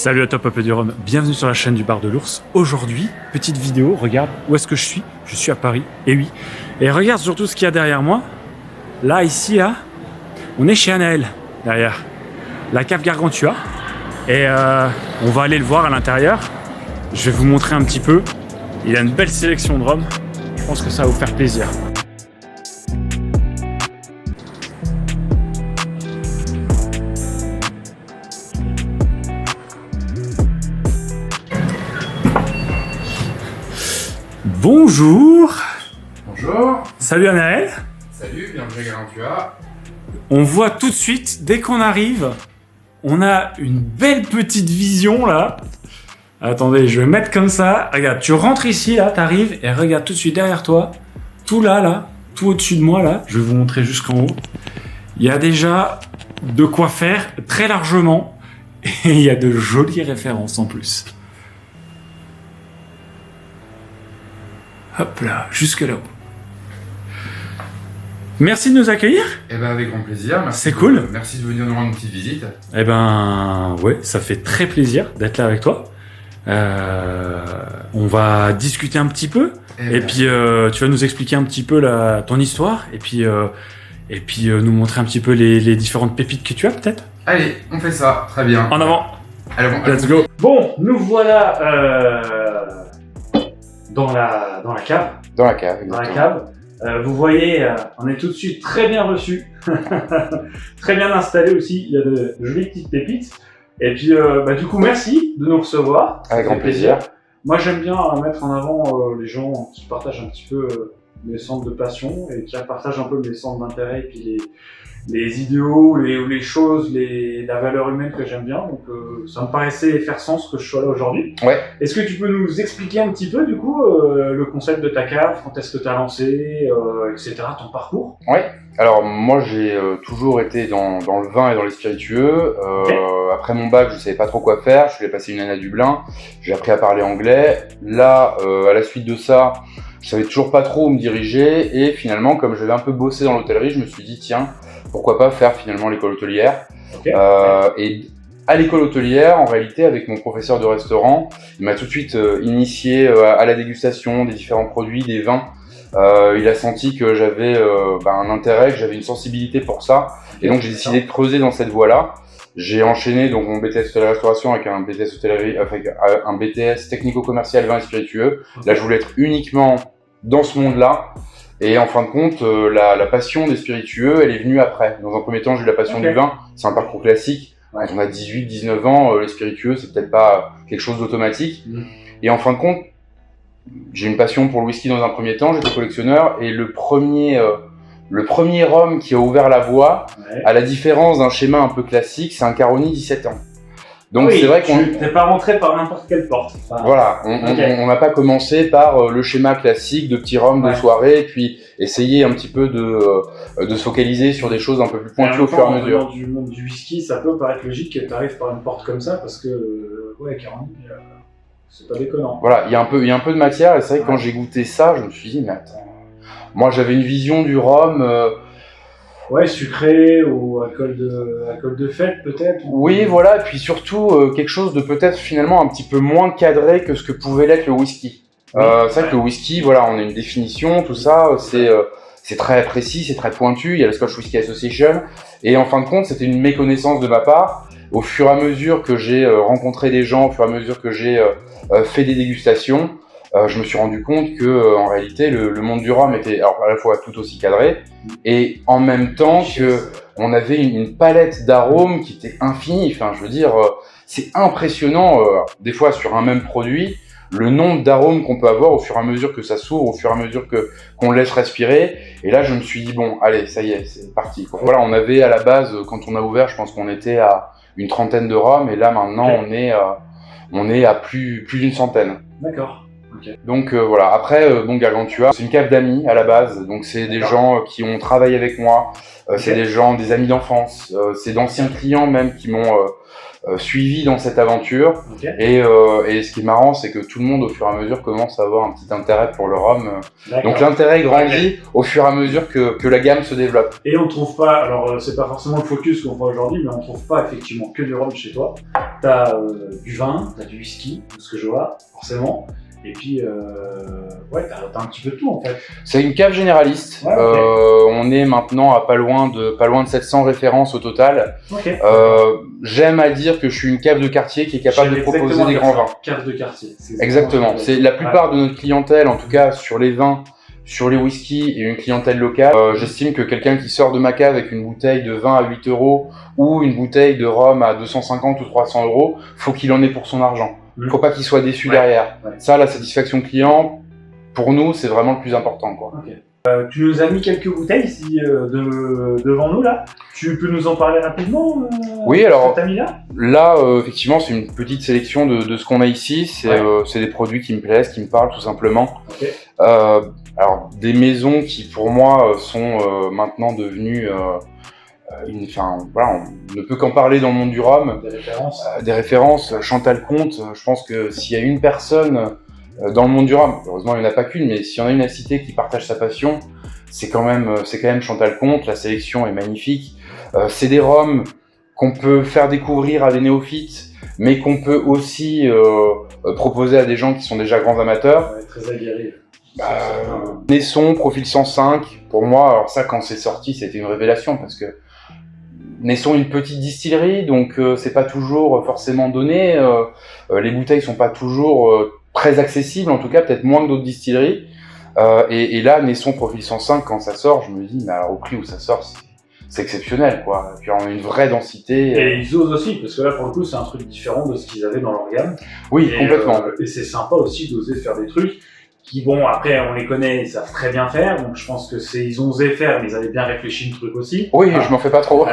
Salut à toi peuple du Rhum, bienvenue sur la chaîne du Bar de l'Ours. Aujourd'hui, petite vidéo, regarde où est-ce que je suis. Je suis à Paris, et oui. Et regarde surtout ce qu'il y a derrière moi. Là, ici, là, on est chez Anaël, derrière. La cave Gargantua. Et on va aller le voir à l'intérieur. Je vais vous montrer un petit peu. Il a une belle sélection de rhum. Je pense que ça va vous faire plaisir. Bonjour. Bonjour. Salut Anaël. Salut, bienvenue à Gargantua. On voit tout de suite, dès qu'on arrive, on a une belle petite vision là. Attendez, je vais mettre comme ça. Regarde, tu rentres ici là, t'arrives et regarde tout de suite derrière toi. Tout là, tout au-dessus de moi là. Je vais vous montrer jusqu'en haut. Il y a déjà de quoi faire très largement. Et il y a de jolies références en plus. Hop là, jusque là-haut. Merci de nous accueillir. Eh ben avec grand plaisir. Merci. C'est cool. Merci de venir nous rendre une petite visite. Eh ben ouais, ça fait très plaisir d'être là avec toi. On va discuter un petit peu. Et puis tu vas nous expliquer un petit peu ton histoire. Et puis nous montrer un petit peu les différentes pépites que tu as peut-être. Allez, on fait ça. Très bien. En avant. Allez, bon, Let's go. Bon, nous voilà dans la cave. Dans la cave, exactement. Dans la cave. Vous voyez, on est tout de suite très bien reçu, très bien installé aussi. Il y a de jolies petites pépites. Et puis, du coup, merci de nous recevoir. Avec grand plaisir. Moi, j'aime bien mettre en avant les gens qui partagent un petit peu mes centres de passion et qui partagent un peu mes centres d'intérêt et puis les idéaux, les choses, la valeur humaine que j'aime bien. Donc, ça me paraissait faire sens que je sois là aujourd'hui. Ouais. Est-ce que tu peux nous expliquer un petit peu, du coup, le concept de ta cave, quand est-ce que tu as lancé, etc., ton parcours? Ouais. Alors, moi, j'ai toujours été dans le vin et dans les spiritueux. Okay. Après mon bac, je savais pas trop quoi faire. Je voulais passer une année à Dublin. J'ai appris à parler anglais. Là, à la suite de ça, je savais toujours pas trop où me diriger. Et finalement, comme j'avais un peu bossé dans l'hôtellerie, je me suis dit, tiens, pourquoi pas faire finalement l'école hôtelière. Okay. Et à l'école hôtelière, en réalité, avec mon professeur de restaurant, il m'a tout de suite initié à la dégustation des différents produits, des vins. Il a senti que j'avais un intérêt, que j'avais une sensibilité pour ça. Et donc j'ai décidé de creuser dans cette voie-là. J'ai enchaîné donc mon BTS hôtellerie-restauration avec un BTS hôtellerie, un BTS technico-commercial vin et spiritueux. Là, je voulais être uniquement dans ce monde-là. Et en fin de compte, la passion des spiritueux, elle est venue après. Dans un premier temps, j'ai eu la passion du vin. C'est un parcours classique. Ouais. Quand on a 18, 19 ans, les spiritueux, c'est peut-être pas quelque chose d'automatique. Et en fin de compte, j'ai une passion pour le whisky dans un premier temps. J'étais collectionneur et le premier rhum qui a ouvert la voie, à la différence d'un schéma un peu classique, c'est un Caroni 17 ans. Donc oui, c'est vrai qu'on t'es pas rentré par n'importe quelle porte. Enfin, voilà, on n'a pas commencé par le schéma classique de petit rhum de soirée, et puis essayer un petit peu de se focaliser sur des choses un peu plus pointues au fur et à mesure. Dans du monde du whisky, ça peut paraître logique que tu arrives par une porte comme ça, parce que Caroni, c'est pas déconnant. Voilà, il y a un peu de matière, et c'est vrai que quand j'ai goûté ça, je me suis dit, mais attends, moi j'avais une vision du rhum. Sucré ou alcool de fête peut-être. Oui, voilà, et puis surtout quelque chose de peut-être finalement un petit peu moins cadré que ce que pouvait l'être le whisky. C'est vrai que le whisky, voilà, on a une définition, tout ça, c'est très précis, c'est très pointu, il y a la Scotch Whisky Association, et en fin de compte, c'était une méconnaissance de ma part. Au fur et à mesure que j'ai rencontré des gens, au fur et à mesure que j'ai fait des dégustations, je me suis rendu compte que en réalité le monde du rhum était alors à la fois tout aussi cadré et en même temps que on avait une palette d'arômes qui était infinie. Enfin, je veux dire, c'est impressionnant des fois sur un même produit le nombre d'arômes qu'on peut avoir au fur et à mesure que ça s'ouvre, au fur et à mesure qu'on le laisse respirer. Et là, je me suis dit bon, allez, ça y est, c'est parti, quoi. Voilà, on avait à la base quand on a ouvert, je pense qu'on était à une trentaine de rhums et là maintenant on est à plus d'une centaine. D'accord. Okay. Donc voilà, après Gargantua, c'est une cave d'amis à la base, donc c'est des gens qui ont travaillé avec moi, c'est des gens, des amis d'enfance, c'est d'anciens clients même qui m'ont suivi dans cette aventure. Ok. Et ce qui est marrant, c'est que tout le monde, au fur et à mesure, commence à avoir un petit intérêt pour le rhum. D'accord. Donc l'intérêt grandit au fur et à mesure que la gamme se développe. Et on trouve pas, alors c'est pas forcément le focus qu'on voit aujourd'hui, mais on trouve pas effectivement que du rhum chez toi. T'as du vin, t'as du whisky, ce que je vois, forcément. Et puis, ouais, t'as un petit peu de tout en fait. C'est une cave généraliste. Ouais, ok. On est maintenant à pas loin de 700 références au total. Ok. J'aime à dire que je suis une cave de quartier qui est capable de proposer des grands vins. Cave de quartier. Exactement. C'est la plupart de notre clientèle, en tout cas sur les vins, sur les whiskies et une clientèle locale. J'estime que quelqu'un qui sort de ma cave avec une bouteille de vin à 8 € ou une bouteille de rhum à 250 ou 300 €, faut qu'il en ait pour son argent. Faut pas qu'il soit déçu derrière. Ouais. Ça, la satisfaction client, pour nous, c'est vraiment le plus important, quoi. Okay. Tu nous as mis quelques bouteilles ici devant nous là. Tu peux nous en parler rapidement Oui, alors ce que t'as mis là. Là, effectivement, c'est une petite sélection de ce qu'on a ici. C'est des produits qui me plaisent, qui me parlent tout simplement. Okay. Alors, des maisons qui, pour moi, sont maintenant devenues... voilà, on ne peut qu'en parler dans le monde du rhum. Des références. Chantal Comte, je pense que s'il y a une personne dans le monde du rhum, heureusement il n'y en a pas qu'une, mais s'il y en a une à citer qui partage sa passion, c'est quand même Chantal Comte. La sélection est magnifique. C'est des rhums qu'on peut faire découvrir à des néophytes, mais qu'on peut aussi proposer à des gens qui sont déjà grands amateurs. Ouais, très aguerris. Naisson, profil 105, pour moi, alors ça quand c'est sorti c'était une révélation parce que Naisson est une petite distillerie, donc c'est pas toujours forcément donné, les bouteilles sont pas toujours très accessibles, en tout cas peut-être moins que d'autres distilleries, et là Naisson profil 105 quand ça sort, je me dis mais alors au prix où ça sort c'est exceptionnel quoi, et puis on a une vraie densité. Et ils osent aussi, parce que là pour le coup c'est un truc différent de ce qu'ils avaient dans leur gamme. Oui, complètement. Et c'est sympa aussi d'oser faire des trucs qui, bon, après, on les connaît, ils savent très bien faire, donc je pense que ils ont osé faire, mais ils avaient bien réfléchi le truc aussi. Oui, je m'en fais pas trop.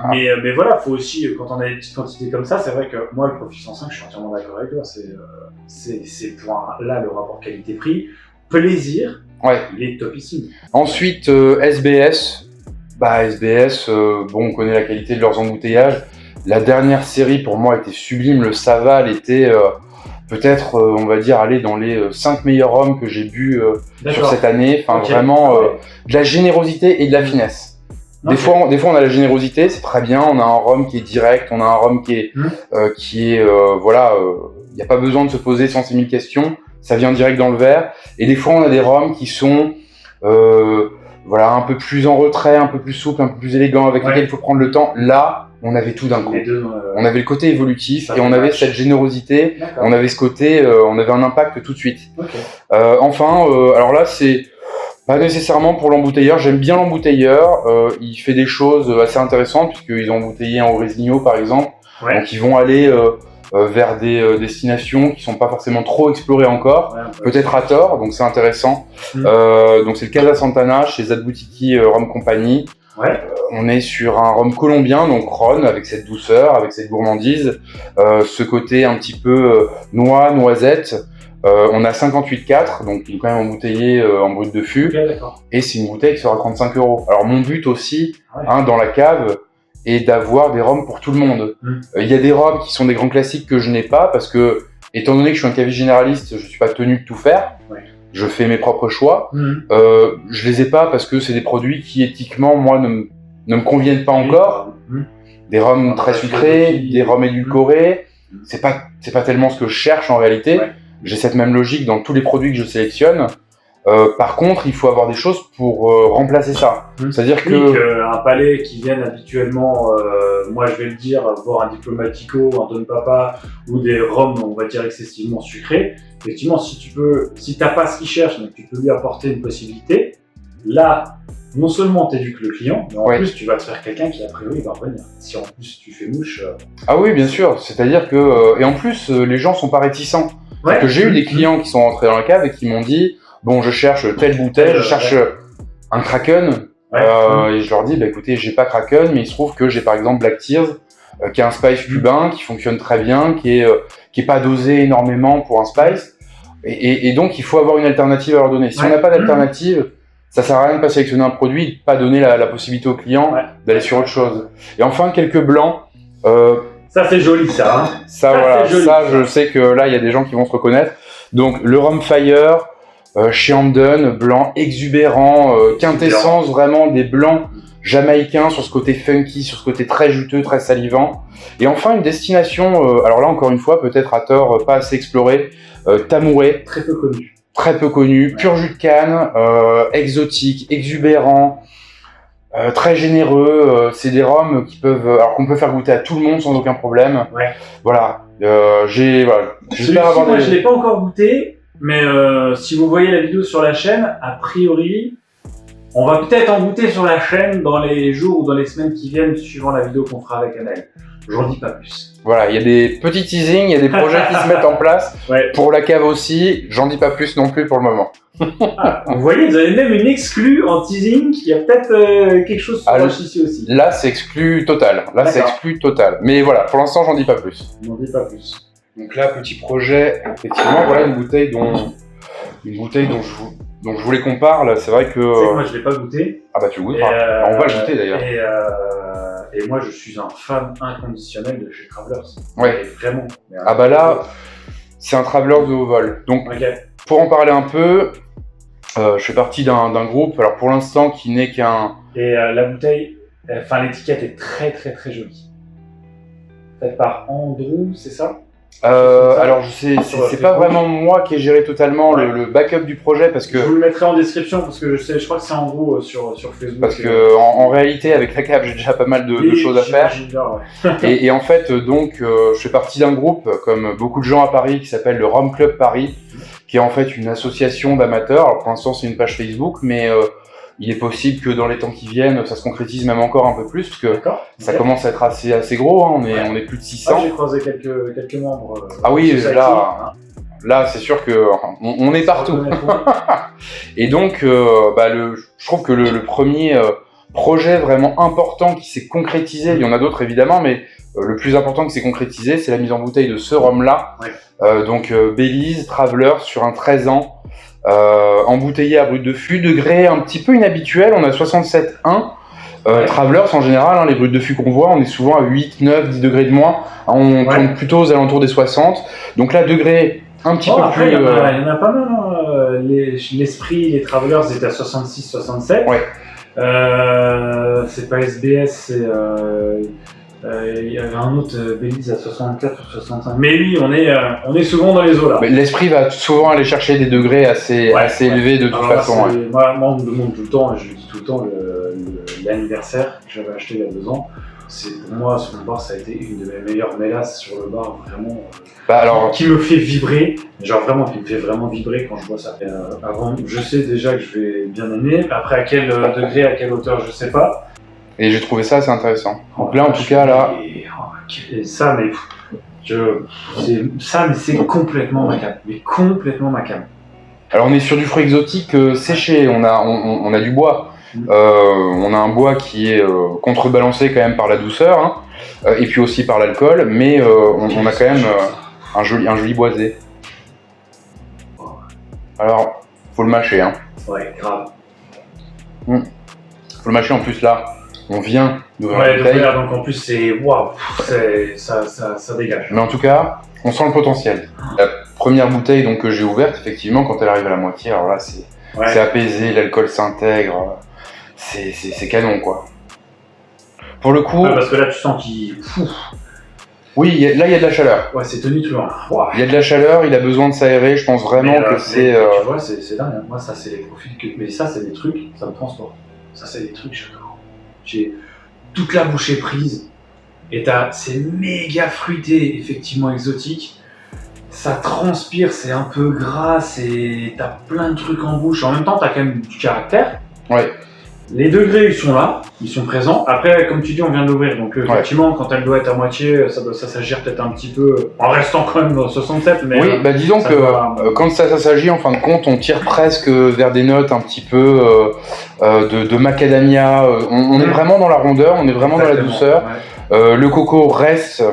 Mais voilà, faut aussi, quand on a des petites quantités comme ça, c'est vrai que moi, le Profil 105, je suis entièrement d'accord avec toi, c'est pour là, le rapport qualité-prix, plaisir, ouais. Il est topissime. Ensuite, SBS. SBS, bon, on connaît la qualité de leurs embouteillages. La dernière série, pour moi, était sublime. Le Saval était... peut-être, on va dire, aller dans les 5 meilleurs rhums que j'ai bu sur cette année. Enfin, okay. Vraiment, de la générosité et de la finesse. Okay. Des fois, on a la générosité, c'est très bien. On a un rhum qui est direct, on a un rhum qui est, voilà, il n'y a pas besoin de se poser 106 000 questions. Ça vient direct dans le verre. Et des fois, on a des rhums qui sont, voilà, un peu plus en retrait, un peu plus souple, un peu plus élégant, avec lesquels il faut prendre le temps. Là, on avait tout d'un coup. On avait le côté évolutif et on avait cette générosité. On avait ce côté, on avait un impact tout de suite. Okay. Enfin, alors là, c'est pas nécessairement pour l'embouteilleur. J'aime bien l'embouteilleur. Il fait des choses assez intéressantes puisqu'ils ont embouteillé en Oresigno, par exemple. Ouais. Donc, ils vont aller vers des destinations qui sont pas forcément trop explorées encore, peut-être à tort. Donc, c'est intéressant. Donc, c'est le Casa Santana chez Zadboutiki Rhum Company. Ouais. On est sur un rhum colombien, donc Ron, avec cette douceur, avec cette gourmandise, ce côté un petit peu noix, noisette. On a 58,4, donc il est quand même embouteillé en brut de fût. Okay, et c'est une bouteille qui sera 35 €. Alors mon but aussi, dans la cave, est d'avoir des rhums pour tout le monde. Il y a des rhums qui sont des grands classiques que je n'ai pas, parce que, étant donné que je suis un caviste généraliste, je suis pas tenu de tout faire. Je fais mes propres choix. Je les ai pas parce que c'est des produits qui éthiquement, moi, ne me conviennent pas encore. Des rhums très sucrés, des rhums édulcorés. C'est pas tellement ce que je cherche en réalité. J'ai cette même logique dans tous les produits que je sélectionne. Par contre, il faut avoir des choses pour remplacer ça. C'est-à-dire que un palais qui vienne habituellement, moi je vais le dire, voir un Diplomatico, un Don Papa ou des rhums, on va dire excessivement sucrés. Effectivement, si t'as pas ce qu'il cherche, mais tu peux lui apporter une possibilité. Là, non seulement t'éduques le client, mais en plus tu vas te faire quelqu'un qui a priori va revenir. Si en plus tu fais mouche. Ah oui, bien sûr. C'est-à-dire que et en plus les gens sont pas réticents. Que j'ai eu des clients qui sont rentrés dans la cave et qui m'ont dit bon, je cherche telle bouteille, je cherche un Kraken. Et je leur dis, bah écoutez, j'ai pas Kraken, mais il se trouve que j'ai par exemple Black Tears, qui est un spice cubain, qui fonctionne très bien, qui est pas dosé énormément pour un spice. Et donc, il faut avoir une alternative à leur donner. Si on n'a pas d'alternative, ça sert à rien de pas sélectionner un produit, de pas donner la possibilité au client d'aller sur autre chose. Et enfin, quelques blancs. Ça c'est joli ça. Hein. Ça voilà, c'est joli. ça je sais que là il y a des gens qui vont se reconnaître. Donc le Rhum Fire, Shandon, blanc exubérant, quintessence vraiment des blancs jamaïcains sur ce côté funky, sur ce côté très juteux, très salivant. Et enfin une destination, alors là encore une fois peut-être à tort, pas assez explorée, Tamouré. Très peu connu. Très peu connu, pur jus de canne, exotique, exubérant, très généreux. C'est des rhums qui peuvent, alors qu'on peut faire goûter à tout le monde sans aucun problème. Ouais. Voilà. J'espère avoir moi, je l'ai pas encore goûté, mais si vous voyez la vidéo sur la chaîne, a priori, on va peut-être en goûter sur la chaîne dans les jours ou dans les semaines qui viennent, suivant la vidéo qu'on fera avec Anaël. J'en dis pas plus. Voilà, il y a des petits teasings, il y a des projets qui se mettent en place. Ouais. Pour la cave aussi, j'en dis pas plus non plus pour le moment. Vous voyez, vous avez même une exclue en teasing. Il y a peut-être quelque chose sur ici aussi. Là, c'est exclu total. Là, c'est exclu total. Mais voilà, pour l'instant, j'en dis pas plus. J'en dis pas plus. Donc là, petit projet, effectivement, voilà une bouteille dont je voulais qu'on parle. C'est vrai que. C'est que moi, je l'ai pas goûté. Ah bah tu le goûteras. On va le goûter d'ailleurs. Et moi, je suis un fan inconditionnel de chez Travelers. Ouais. Vraiment. Ah bah là, c'est un Travelers de haut vol. Donc, okay. Pour en parler un peu, je fais partie d'un groupe, alors pour l'instant qui n'est qu'un... Et la bouteille, enfin l'étiquette est très très très jolie. Faite par Andrew, c'est ça? Alors je sais, c'est pas vraiment moi qui ai géré totalement le backup du projet parce que... Je vous le mettrai en description parce que je crois que c'est Andrew sur Facebook. Parce que en réalité avec la cave j'ai déjà pas mal de choses à faire. Et en fait donc je fais partie d'un groupe comme beaucoup de gens à Paris qui s'appelle le Rhum Club Paris, qui est en fait une association d'amateurs. Alors pour l'instant c'est une page Facebook, mais il est possible que dans les temps qui viennent, ça se concrétise même encore un peu plus, parce que ça commence à être assez gros, hein. On est plus de 600. J'ai croisé quelques membres. Ah oui, là c'est sûr que on est partout. Et donc, je trouve que le premier projet vraiment important qui s'est concrétisé, il y en a d'autres évidemment, mais le plus important qui s'est concrétisé, c'est la mise en bouteille de ce rhum-là. Ouais. Donc Belize, Traveler, sur un 13 ans. Embouteillé à brut de fût, degré un petit peu inhabituel, on a 67,1. Travelers en général, hein, les brutes de fût qu'on voit, on est souvent à 8, 9, 10 degrés de moins, on tourne plutôt aux alentours des 60. Donc là, degré un petit peu après, plus... Il y en a pas mal, hein. L'Esprit, les Travelers étaient à 66, 67. Ouais. C'est pas SBS, c'est... il y avait un autre Belize à 64 ou 65. Mais oui, on est souvent dans les eaux là. L'Esprit va souvent aller chercher des degrés assez élevés de toute façon. Moi, on me demande tout le temps, et je le dis tout le temps, l'anniversaire que j'avais acheté il y a 2 ans. C'est pour moi, sur mon bar, ça a été une de mes meilleures mélasses sur le bar, vraiment. Qui me fait vibrer, genre vraiment, qui me fait vraiment vibrer quand je vois ça. Avant, je sais déjà que je vais bien aimer. Après, à quel degré, à quelle hauteur, je sais pas. Et j'ai trouvé ça assez intéressant. Donc là, en tout cas, là... Ça, mais c'est complètement ma cam. Mais complètement ma cam. Alors, on est sur du fruit exotique séché. On a du bois. On a un bois qui est contrebalancé quand même par la douceur, hein, et puis aussi par l'alcool, mais on a quand même un joli boisé. Alors, faut le mâcher, hein. Ouais, grave. Faut le mâcher en plus là. On vient d'ouvrir la bouteille. Donc en plus c'est waouh, ça dégage. Mais en tout cas, on sent le potentiel. La première bouteille donc que j'ai ouverte, effectivement, quand elle arrive à la moitié, alors là c'est apaisé, l'alcool s'intègre, c'est canon quoi. Pour le coup. Parce que là tu sens qu'il. Oui, là il y a de la chaleur. Ouais, c'est tonitruant. Il y a de la chaleur, il a besoin de s'aérer. Je pense vraiment que c'est. Tu vois, c'est dingue. Moi, ça c'est les profils que. Mais ça c'est des trucs, ça me transporte. Ça c'est des trucs, j'adore. J'ai toute la bouchée prise et c'est méga fruité, effectivement exotique. Ça transpire, c'est un peu gras, t'as plein de trucs en bouche. En même temps, t'as quand même du caractère. Ouais. Les degrés, ils sont là, ils sont présents. Après, comme tu dis, on vient de l'ouvrir. Donc, effectivement, quand elle doit être à moitié, ça s'agire peut-être un petit peu, en restant quand même dans 67. Mais, oui, disons que quand ça s'agit, en fin de compte, on tire presque vers des notes un petit peu de macadamia. On est vraiment dans la rondeur, on est vraiment dans la douceur. Ouais. Le coco reste,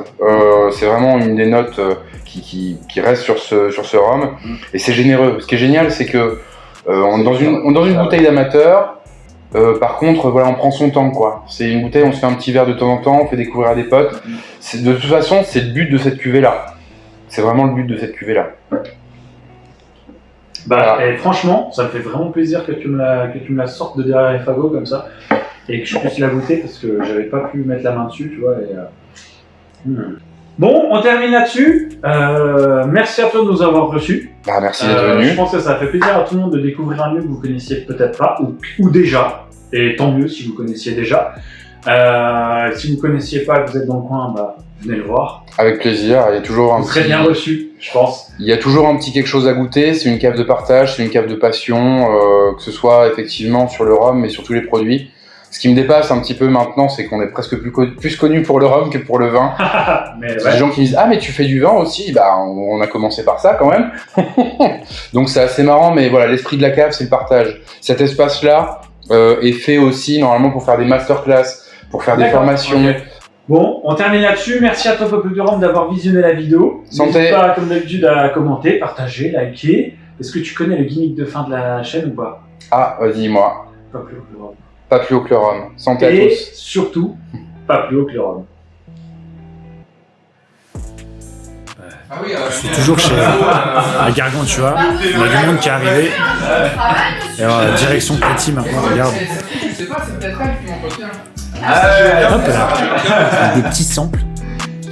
c'est vraiment une des notes qui reste sur ce rhum. Et c'est généreux. Ce qui est génial, c'est que dans une bouteille d'amateur, Par contre, voilà, on prend son temps, quoi. C'est une bouteille, on se fait un petit verre de temps en temps, on fait découvrir à des potes. De toute façon, c'est le but de cette cuvée-là. C'est vraiment le but de cette cuvée-là. Bah, et franchement, ça me fait vraiment plaisir que tu me la sortes de derrière les fagots comme ça et que je puisse la goûter parce que j'avais pas pu mettre la main dessus, tu vois. Bon, on termine là-dessus. Merci à toi de nous avoir reçus. Bah, merci d'être venu. Je pense que ça fait plaisir à tout le monde de découvrir un lieu que vous connaissiez peut-être pas ou déjà. Et tant mieux si vous connaissiez déjà. Si vous connaissiez pas et que vous êtes dans le coin, bah, venez le voir. Avec plaisir. Il y a toujours un vous serez bien reçu, je pense. Il y a toujours un petit quelque chose à goûter. C'est une cave de partage, c'est une cave de passion, que ce soit effectivement sur le rhum, mais sur tous les produits. Ce qui me dépasse un petit peu maintenant, c'est qu'on est presque plus connu pour le rhum que pour le vin. Mais ouais. Des gens qui me disent « Ah, mais tu fais du vin aussi ?» Bah, on a commencé par ça quand même. Donc c'est assez marrant, mais voilà, l'esprit de la cave, c'est le partage. Cet espace-là est fait aussi normalement pour faire des masterclass, pour faire des formations. Okay. Bon, on termine là-dessus. Merci à toi, Peuple du Rhum, d'avoir visionné la vidéo. Santé. N'hésite pas, comme d'habitude, à commenter, partager, liker. Est-ce que tu connais le gimmick de fin de la chaîne ou pas? Ah, dis-moi. Pas plus haut que le rhum. Pas plus haut que le rhum. Santé à tous. Et surtout, pas plus haut que le rhum. Ah oui, je suis toujours chez la Gargantua. On a du monde qui est arrivé. Et direction Petit maintenant, regarde. Je sais pas, c'est peut-être elle qui m'entretient. Hop là. Des petits samples.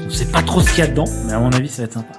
On sait pas trop ce qu'il y a dedans, mais à mon avis, ça va être sympa.